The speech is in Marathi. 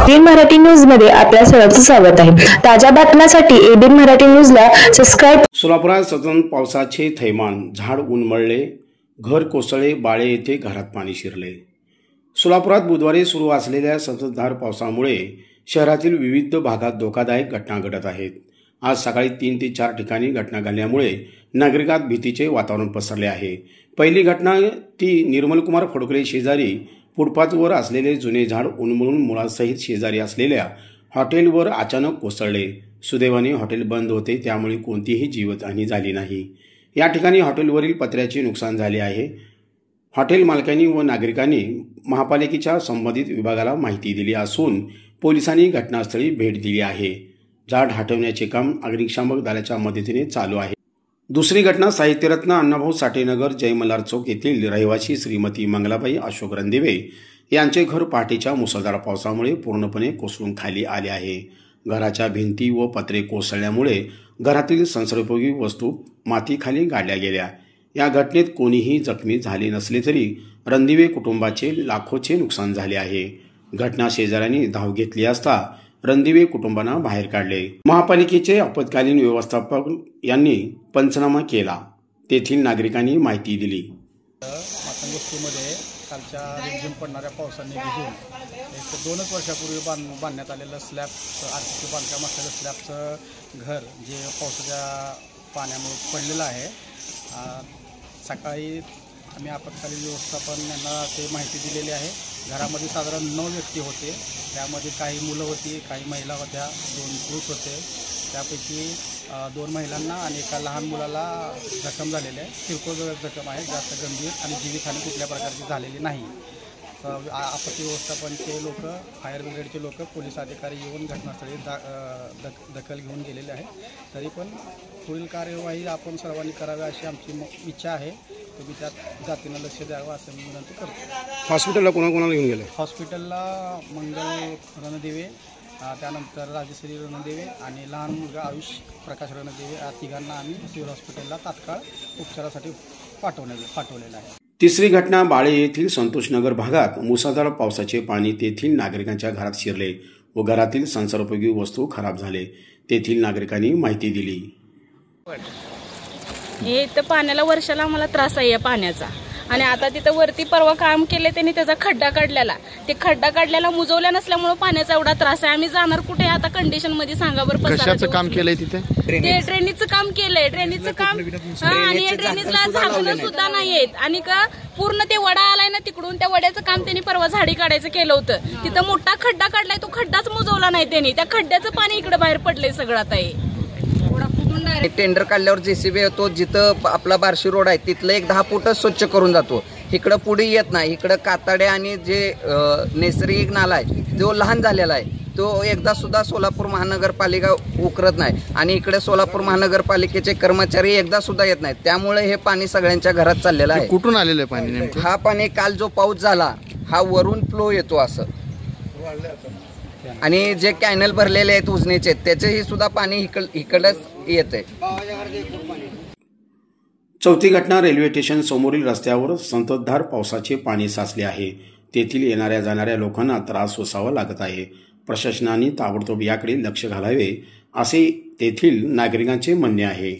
एबीएन मराठी न्यूज मध्ये आपल्या सर्वांचं स्वागत आहे। ताज्या बातम्यांसाठी एबीएन मराठी न्यूजला सबस्क्राइब। सोलापुरात सतत पावसाचे थैमान, झाड उन्मळले, घर कोसळले, बाळे येथे घरात पाणी शिरले। सोलापुरात बुधवारी सुरू असलेल्या संततधार पावसामुळे शहरातील विविध भागात धोकादायक घटना घडत आहेत। आज सकाळी 3 ते 4 ठिकाणी घटना घडल्यामुळे नागरिकांत भीतीचे वातावरण पसरले आहे। पहिली घटना ती निर्मलकुमार फडकुले शेजारी फुटपाथवर असलेले जुने झाड उन्मळून मुळासहित शेजारी असलेल्या हॉटेलवर अचानक कोसळले। सुदैवाने हॉटेल बंद होते, त्यामुळे कोणतीही जीवितहानी झाली नाही। या ठिकाणी हॉटेलवरील पत्र्याचे नुकसान झाले आहे। हॉटेल मालकांनी व नागरिकांनी महापालिकेच्या संबंधित विभागाला माहिती दिली असून पोलिसांनी घटनास्थळी भेट दिली आहे। झाड हटवण्याचे काम अग्निशामक दलाच्या मदतीने चालू आहे। दुसरी घटना साहित्यरत्न अण्णाभाऊ साठे नगर जय मल्हार चौक येथील रहिवासी श्रीमती मंगलाबाई अशोक रणदिवे यांचे घर पहाटेच्या मुसळधार पावसामुळे पूर्णपणे कोसळून खाली आले आहे। घराच्या भिंती व पत्रे कोसळल्यामुळे घरातील संसर्गोपयोगी वस्तू मातीखाली गाडल्या गेल्या। या घटनेत कोणीही जखमी झाले नसले तरी रणदिवे कुटुंबाचे लाखोचे नुकसान झाले आहे। घटना शेजाऱ्यांनी धाव घेतली असता रणदिवे कुटुंबांना बाहेर काढले। महापालिकेचे आपत्कालीन व्यवस्थापक यांनी पंचनामा केला, तेथील नागरिकांनी माहिती दिली। मातंगोष्ठीमध्ये कालच्या रिमझिम पडणाऱ्या पावसाने भिजून 2 वर्षापूर्वी बांधण्यात आलेलं स्लॅबचं आरसीसी बांधकाम असलेलं स्लॅबचं घर जे पावसाच्या पाण्यामुळे पडलेलं आहे। सकाळी आम्ही आपत्कालीन व्यवस्थापन यांना ते माहिती दिलेली आहे। घरामध्ये साधारण 9 व्यक्ती होते, त्यामध्ये काही मुलं होती, काही महिला होत्या, 2 पुरुष होते। त्यापैकी 2 महिलांना आणि एका लहान मुलाला जखम झालेले आहे। किरकोळ जखम आहे, जास्त गंभीर आणि जीवितहानी कुठल्या प्रकारची झालेली नाही। आपत्ती व्यवस्थापनचे लोक, फायर ब्रिगेडचे लोक, पोलीस अधिकारी येऊन घटनास्थळी दखल घेऊन गेलेले आहेत। तरी पण पुढील कार्यवाही आपण सर्वांनी करावी अशी आमची इच्छा आहे। तुम्ही त्यात जातीनं लक्ष द्यावं असं मी विनंती करतो। हॉस्पिटलला कोणाकोणाला घेऊन गेले? हॉस्पिटलला मंगल रणदिवे, त्यानंतर राजश्री रणदिवे आणि लहान मुलगा आयुष प्रकाश रणदिवे, या तिघांना आम्ही सिव्हिल हॉस्पिटलला तात्काळ उपचारासाठी पाठवलेलं आहे। तिसरी घटना बाळे येथील संतोषनगर भागात मुसळधार पावसाचे पाणी तेथील नागरिकांच्या घरात शिरले व घरातील संसर्गोपयोगी वस्तू खराब झाले। तेथील नागरिकांनी माहिती दिली। हे तर पाण्याला वर्षाला आम्हाला त्रास आहे या पाण्याचा, आणि आता तिथं वरती परवा काम केले त्यांनी, त्याचा खड्डा काढलेला, ते खड्डा काढलेला मुजवल्या नसल्यामुळे पाण्याचा एवढा त्रास आहे। आम्ही जाणार कुठे आता कंडिशन मध्ये सांगा बरं। कशाचं काम केलंय तिथे? ते ड्रेनेजचं काम केलंय, ड्रेनेजचं काम, आणि ड्रेनेजला झाकणं सुद्धा नाहीयेत। आणि का पूर्ण ते वडा आलाय ना तिकडून, त्या वड्याचं काम त्यांनी परवा झाडी काढायचं केलं होतं। तिथं मोठा खड्डा काढलाय, तो खड्डाच मुजवला नाही त्यांनी, त्या खड्ड्याचं पाणी इकडे बाहेर पडलंय सगळं। आता हे टेंडर काढल्यावर जेसीबी येतो, जिथं आपला बार्शी रोड आहे तिथलं एक 10 फूटच स्वच्छ करून जातो, इकडं पुढे येत नाही। इकडं कातड्या आणि जे नैसर्गिक नाला आहे जो लहान झालेला आहे तो एकदा सुद्धा सोलापूर महानगरपालिका उकरत नाही, आणि इकडे सोलापूर महानगरपालिकेचे कर्मचारी एकदा सुद्धा येत नाहीत। त्यामुळे हे पाणी सगळ्यांच्या घरात चाललेलं आहे। कुठून आलेलं आहे पाणी नेमकं? हा पाणी काल जो पाऊस झाला हा वरून फ्लो येतो असं, आणि जे कॅनल भरलेले आहेत उजनीचे त्याचेही सुद्धा पाणी इकडच येते। चौथी घटना रेल्वे स्टेशन समोरील रस्त्यावर संततधार पावसाचे पाणी साचले आहे। तेथील येणाऱ्या जाणाऱ्या लोकांना त्रास सोसावा लागत आहे। प्रशासनाने ताबडतोब याकडे लक्ष घालावे असे तेथील नागरिकांचे म्हणणे आहे।